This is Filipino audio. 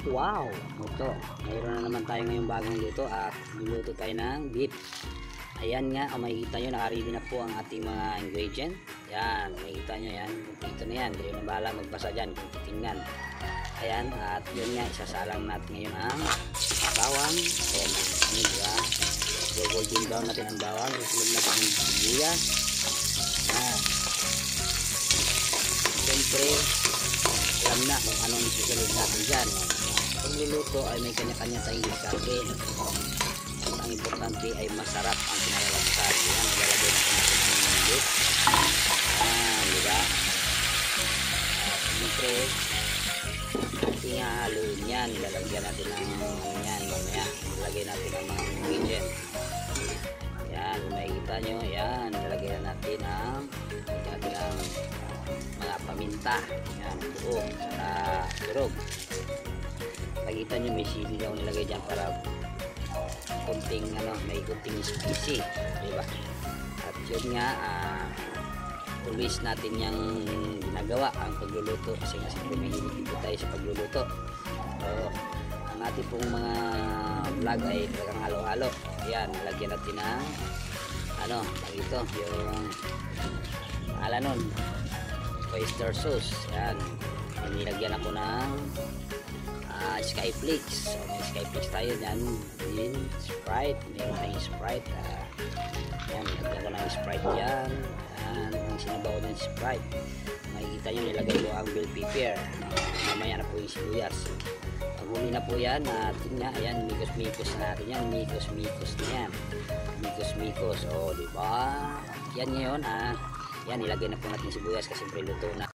Wow! Ito, mayroon na naman tayo ngayong bagong luto at niluto tayo ng beef. Ayan nga, makikita nyo, nakaready na po ang ating mga ingredient. Yan, makikita nyo yan. Ito na yan, kayo na bahala magbasa dyan kung titingnan. Ayan, at yun nga, isasalang natin ngayon ang bawang. Ayan, diba? Golden brown natin ang bawang. Susunod natin ang sibuyas. Ayan. Siyempre, alam na kung anong susunod natin dyan. Pagluluto ay may kanya-kanya tayong diskarte. Ang importante ay masarap ang kinalalasan. Yan, ilalagay natin ng beef. Diba? Siyempre, ating haluin yan. Ilalagyan natin ng yan mamaya. Ilalagay natin ang mga ingredient. Yan, kung makikita nyo, yan, ilalagay natin ang mga paminta. Yan, buo, saka durog. Nakita nyo may sili daw nilagay dyan para kunting may kunting spicy, diba? At yun nga, always natin yung ginagawa ang pagluluto kasi may hilig tayo sa pagluluto. So, ang ating pong mga vlog ay talagang halo-halo. Ayan, nalagyan natin ng ito, yung nun, oyster sauce. Ayan, nilagyan ako ng Skyflakes. So, may Skyflakes tayo dyan. Din Sprite, mayroon tayong Sprite. Yan, nilagyan ko ng Sprite dyan. Yan, ang sinabaw ng Sprite. Makikita nyo, nilagay ko ang bell pepper. Mamaya na po yung sibuyas. Paghuli na po yan, at yun nga, ayan, mikos-mikos na natin yan. Mikos-mikos na yan. Mikos-mikos. O, diba? Yan ngayon, yan, nilagay na po natin sibuyas kasi siyempre luto na.